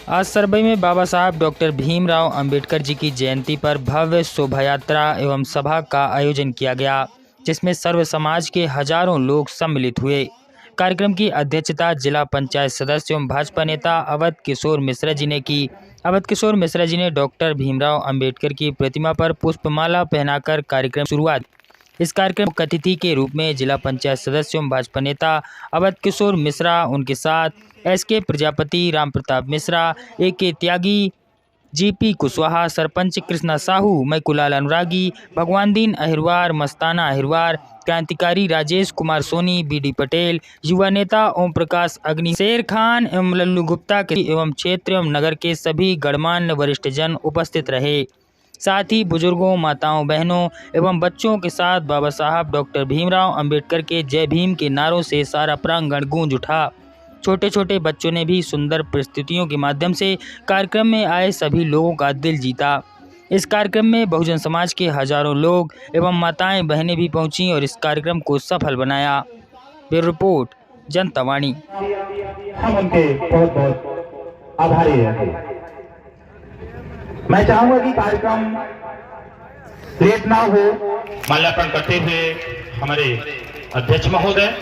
आज सरबई में बाबा साहब डॉक्टर भीमराव अंबेडकर जी की जयंती पर भव्य शोभा यात्रा एवं सभा का आयोजन किया गया, जिसमें सर्व समाज के हजारों लोग सम्मिलित हुए। कार्यक्रम की अध्यक्षता जिला पंचायत सदस्य एवं भाजपा नेता अवध किशोर मिश्रा जी ने की। अवध किशोर मिश्रा जी ने डॉक्टर भीमराव अंबेडकर की प्रतिमा पर पुष्पमाला पहनाकर कार्यक्रम शुरुआत। इस कार्यक्रम के अतिथि के रूप में जिला पंचायत सदस्य एवं भाजपा नेता अवध किशोर मिश्रा, उनके साथ SK प्रजापति, राम प्रताप मिश्रा, AK त्यागी, GP कुशवाहा, सरपंच कृष्णा साहू, मैकुलाल अनुरागी, भगवान दीन अहिरवार, मस्ताना अहिरवार, क्रांतिकारी राजेश कुमार सोनी, BD पटेल, युवा नेता ओम प्रकाश अग्नि, शेर खान एवं लल्लू गुप्ता एवं क्षेत्र एवं नगर के सभी गणमान्य वरिष्ठ जन उपस्थित रहे। साथ ही बुजुर्गों, माताओं, बहनों एवं बच्चों के साथ बाबा साहब डॉक्टर भीमराव अंबेडकर के जय भीम के नारों से सारा प्रांगण गूंज उठा। छोटे छोटे बच्चों ने भी सुंदर प्रस्तुतियों के माध्यम से कार्यक्रम में आए सभी लोगों का दिल जीता। इस कार्यक्रम में बहुजन समाज के हजारों लोग एवं माताएं बहनें भी पहुंची और इस कार्यक्रम को सफल बनाया। ब्यूरो रिपोर्ट, जनता वाणी। हम उनके बहुत बहुत आभारी हैं। मैं चाहूंगा कि कार्यक्रम लेट ना हो। माल्यार्पण करते हुए हमारे अध्यक्ष महोदय।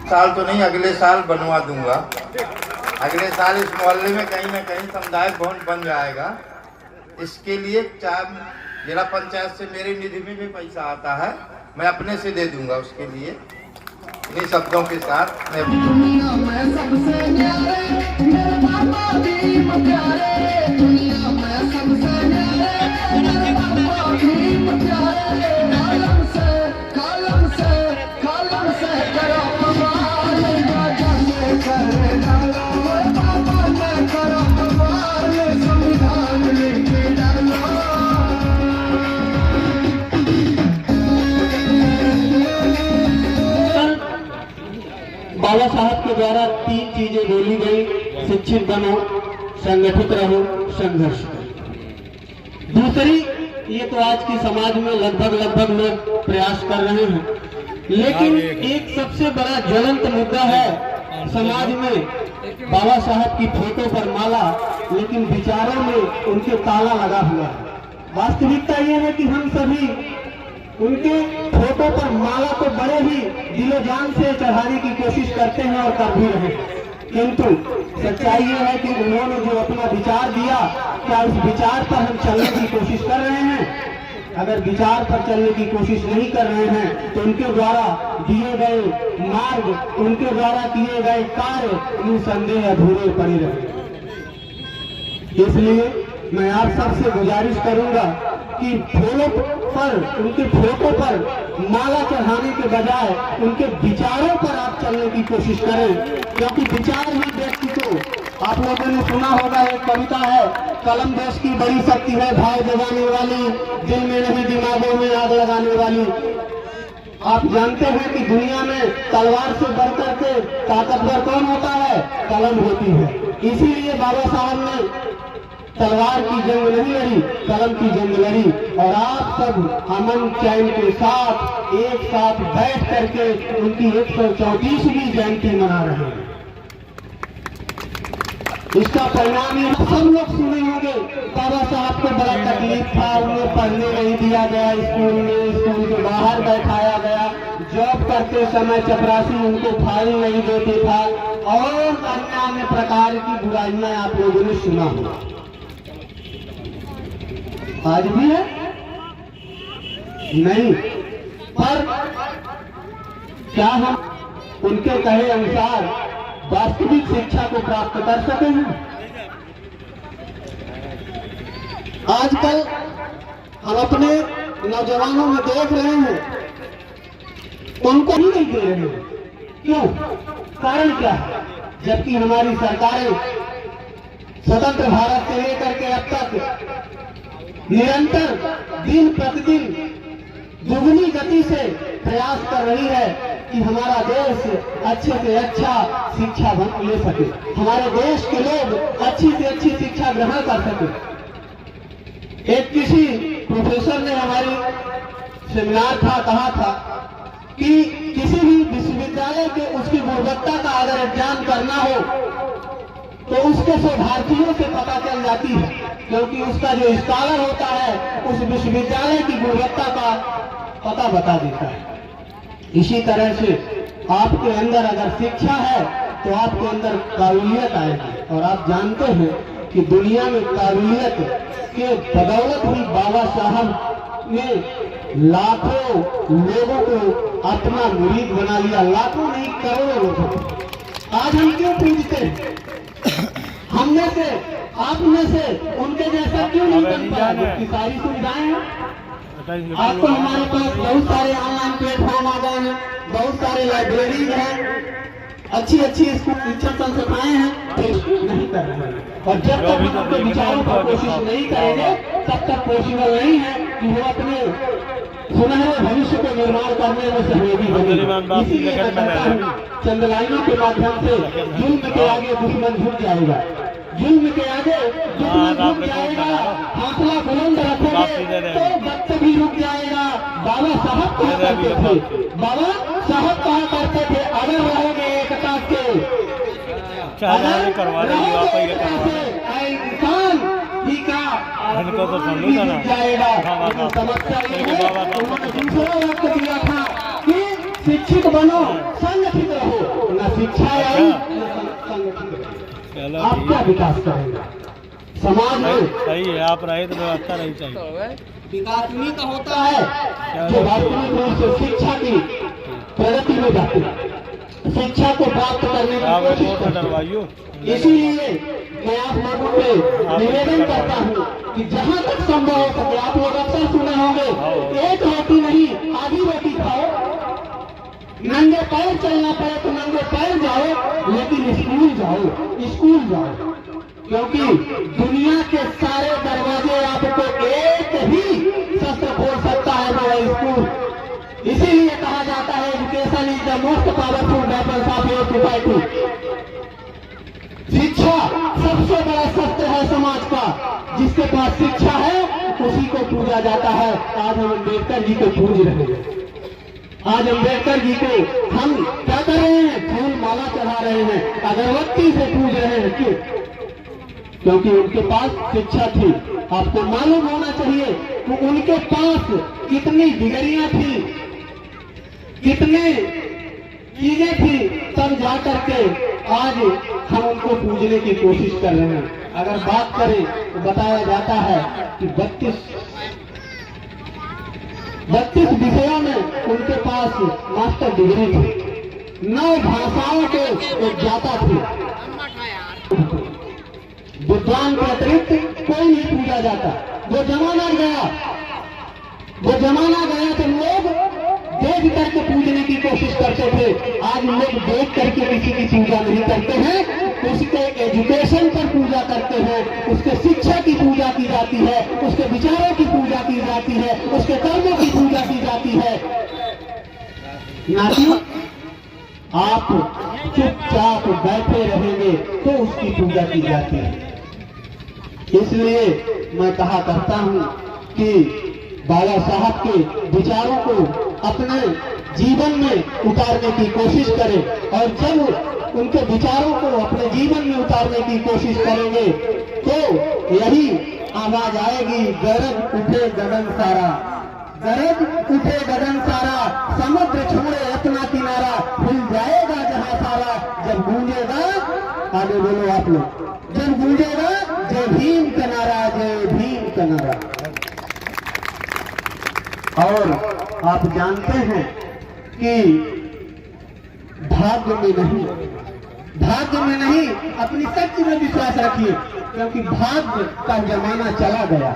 साल तो नहीं, अगले साल बनवा दूंगा। अगले साल इस मोहल्ले में कहीं ना कहीं सामुदायिक भवन बन जाएगा। इसके लिए जिला पंचायत से मेरी निधि में भी पैसा आता है, मैं अपने से दे दूंगा। उसके लिए इन्हीं शब्दों के साथ बाबा साहब के द्वारा 3 चीजें बोली गई: शिक्षित बनो, संगठित रहो, संघर्ष करो। दूसरी, ये तो आज की समाज में लगभग लोग प्रयास कर रहे हैं, लेकिन एक सबसे बड़ा ज्वलंत मुद्दा है समाज में बाबा साहब की फोटो पर माला, लेकिन विचारों में उनके ताला लगा हुआ है। वास्तविकता ये है कि हम सभी उनके फोटो पर माला को बड़े ही दिलो जान से चढ़ाने की कोशिश करते हैं और कर भी रहे हैं, किंतु सच्चाई ये है कि उन्होंने जो अपना विचार दिया, क्या उस विचार पर हम चलने की कोशिश कर रहे हैं? अगर विचार पर चलने की कोशिश नहीं कर रहे हैं तो उनके द्वारा दिए गए मार्ग, उनके द्वारा किए गए कार्य निसंदेह अधूरे पड़े रहे। इसलिए मैं आप सबसे गुजारिश करूंगा कि फूलों पर, उनके फोटो पर माला चढ़ाने के बजाय उनके विचारों पर आप चलने की कोशिश करें, क्योंकि विचार ही व्यक्ति को, आप लोगों ने सुना होगा एक कविता है, कलम देश की बड़ी शक्ति है, भाव जगाने वाली, दिल में नहीं दिमागों में आग लगाने वाली। आप जानते हैं कि दुनिया में तलवार से बढ़कर के ताकतवर कौन होता है? कलम होती है। इसीलिए बाबा साहब ने तलवार की जंग नहीं लड़ी, कलम की जंग लड़ी, और आप सब अमन चैन के साथ एक साथ बैठ करके उनकी 134वीं जयंती मना रहे हैं। इसका परिणाम ही सब लोग सुने होंगे। बाबा साहब को बड़ा तकलीफ था, उन्हें पढ़ने नहीं दिया गया स्कूल में, स्कूल के बाहर बैठाया गया, जॉब करते समय चपरासी उनको फाइल नहीं देते था, और अन्य प्रकार की बुराइयां आप लोगों ने सुना होगा। आज भी है नहीं, पर क्या हम उनके कहे अनुसार वास्तविक शिक्षा को प्राप्त कर सके हैं? आजकल हम अपने नौजवानों में देख रहे हैं, उनको ही नहीं दे रहे हैं। क्यों? कारण क्या है? जबकि हमारी सरकारें स्वतंत्र भारत से लेकर के अब तक निरंतर दिन प्रतिदिन दुगनी गति से प्रयास कर रही है कि हमारा देश अच्छे से अच्छा शिक्षा ले सके, हमारे देश के लोग अच्छी से अच्छी शिक्षा ग्रहण कर सके। एक किसी प्रोफेसर ने हमारी सेमिनार था, कहा था कि किसी भी विश्वविद्यालय के उसकी गुणवत्ता का अगर एग्जाम करना हो तो उसके शोधार्थियों से पता चल जाती है, क्योंकि उसका जो स्कॉलर होता है उस विश्वविद्यालय की गुणवत्ता का पता बता देता है। इसी तरह से आपके अंदर अगर शिक्षा है तो आपके अंदर काबिलियत आएगी। और आप जानते हैं कि दुनिया में काबिलियत के बदौलत ही बाबा साहब ने लाखों लोगों को अपना मुरीद बना लिया, लाखों नहीं करोड़ों लोगों को। आज हम क्यों पूजते हैं? हम में से, आप में से उनके जैसा क्यों नहीं बन पाया? जबकि सारी सुविधाएं हैं। आपको हमारे पास बहुत सारे ऑनलाइन प्लेटफॉर्म आ गए हैं, बहुत सारे लाइब्रेरीज हैं, अच्छी अच्छी शिक्षण संस्थाएं हैं, फिर नहीं कर रहे हैं। और जब तक हम अपने विचारों पर कोशिश नहीं करेंगे तब तक पॉसिबल नहीं है कि वो अपने सुनहरे भविष्य को निर्माण करने में सहयोगी बने। इसीलिए मैं कहता हूं, चंद्रलाइनों के माध्यम से जुल्म के आगे दुश्मन झुक जाएगा, जुल्म के आगे दुश्मन झुक जाएगा। हौसला बुलंद रखोगे तो वक्त भी रुक जाएगा। बाबा साहब कहा करते थे, बाबा साहब कहा करते थे, अगर रहोगे एकता के, अगर रहोगे एकता से, इंसान ही का जाएगा। समस्या ये है, उन्होंने दूसरा वक्त दिया था कि शिक्षित बनो, संगठित रहो। न शिक्षा आई न संगठित रहो। आप क्या विकास करेंगे समाज में? सही है, आप रहे तो व्यवस्था रही चाहिए। विकास उन्हीं का होता है जो वास्तविक रूप से शिक्षा की प्रगति में जाते हैं, शिक्षा को प्राप्त करने की कोशिश करते हैं। इसीलिए मैं आप लोगों से निवेदन करता हूँ कि जहाँ तक संभव हो सके, आप लोग अक्सर सुने होंगे, एक रोटी नहीं आधी रोटी खाओ, नंगे पैर चलना पड़े तो नंगे पैर जाओ, लेकिन स्कूल जाओ, स्कूल जाओ। क्योंकि दुनिया के सारे दरवाजे आपको एक ही शस्त्र खोल सकता है, वो है स्कूल। इसीलिए कहा जाता है education is the most powerful weapon of your society. शिक्षा सबसे बड़ा शस्त्र है समाज का। जिसके पास शिक्षा है उसी को पूजा जाता है। आज हम अम्बेडकर जी को पूज रहे हैं। आज अम्बेडकर जी को हम क्या कर रहे हैं? फूल माला चढ़ा रहे हैं, अगरबत्ती से पूज रहे हैं। क्यों? क्योंकि उनके पास शिक्षा थी। आपको मालूम होना चाहिए कि उनके पास कितनी डिग्रियां थी, कितने चीजें थी, तब जाकर के आज हम उनको पूजने की कोशिश कर रहे हैं। अगर बात करें तो बताया जाता है कि 32 विषयों में उनके पास मास्टर डिग्री थी, 9 भाषाओं के एक ज्ञाता थे। विद्वान के अतिरिक्त कोई नहीं पूजा जाता। वो जमाना गया तो लोग देख करके पूजने की कोशिश करते थे। आज लोग देख करके किसी की पूजा नहीं करते हैं, उसके एजुकेशन पर पूजा करते हैं, उसके शिक्षा की पूजा की जाती है, उसके विचारों की पूजा की जाती है, उसके कर्मों की पूजा की जाती है। नाती आप चुपचाप बैठे रहेंगे तो उसकी पूजा की जाती है। इसलिए मैं कहा करता हूं कि बाबा साहब के विचारों को अपने जीवन में उतारने की कोशिश करें। और जब उनके विचारों को अपने जीवन में उतारने की कोशिश करेंगे तो यही आवाज आएगी, गरज उठे गगन सारा, गरज उठे गगन सारा, समुद्र छोड़े अपना किनारा, हिल जाएगा जहां सारा। जब गूंजेगा, आगे बोलो आप लोग, जब गूंजेगा जय भीम का नारा, जय भीम का नारा। और आप जानते हैं कि भाग्य में नहीं अपनी शक्ति में विश्वास रखिए, क्योंकि भाग्य का जमाना चला गया।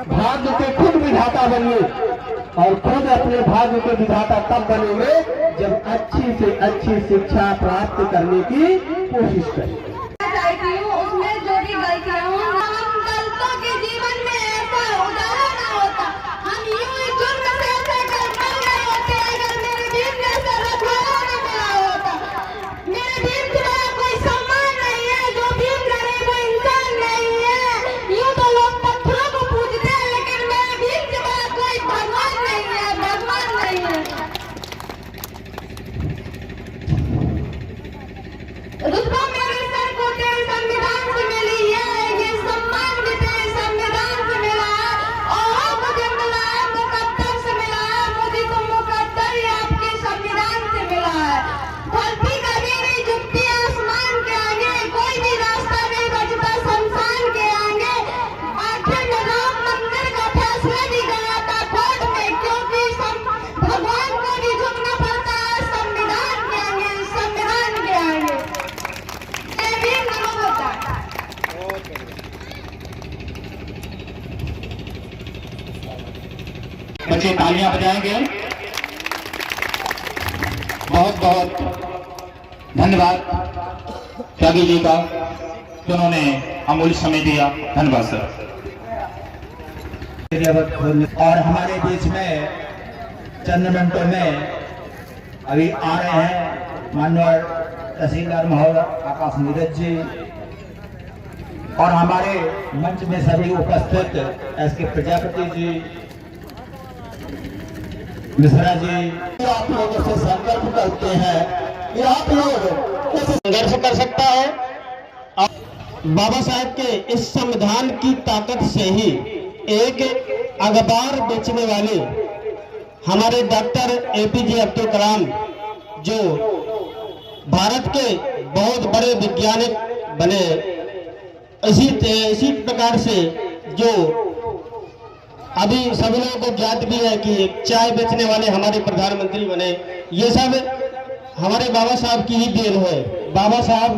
भाग्य के खुद विधाता बनिए, और खुद अपने भाग्य के विधाता तब बनेंगे जब अच्छी से अच्छी शिक्षा प्राप्त करने की कोशिश करेंगे। उसमें जो भी गलतियां हो, हम गलतों के जीवन में ऐसा उजाला ना होता। हम यूं ही जुर्म से ऐसे कर मर गए होते अगर मेरे भीम जैसा रखवाला न मिला होता। मेरे भीम के द्वारा कोई सम्मान नहीं है, जो भीम करे वो इंसान नहीं है। यूं तो लोग पत्थरों को पूजते हैं, लेकिन मेरे भीम के द्वारा कोई भगवान नहीं है, भगवान नहीं है। रुतबा मेरे सर को बच्चे तालियां बजाएंगे। बहुत बहुत धन्यवाद त्यागी जी का, जिन्होंने अमूल्य समय दिया। धन्यवाद सर। और हमारे बीच में चंद मिनटों में अभी आ रहे हैं माननीय तहसीलदार महोदय आकाश नीरज जी, और हमारे मंच में सभी उपस्थित एसके प्रजापति जी, मिश्रा जी। आप लोगों से संकल्प करते हैं कि आप लोग संघर्ष कर सकता है। बाबा साहब के इस संविधान की ताकत से ही एक अखबार बेचने वाले हमारे डॉक्टर एपीजे अब्दुल कलाम, जो भारत के बहुत बड़े वैज्ञानिक बने, इसी प्रकार से जो अभी सभी लोगों को ज्ञात भी है कि चाय बेचने वाले हमारे प्रधानमंत्री बने, ये सब हमारे बाबा साहब की ही देन है। बाबा साहब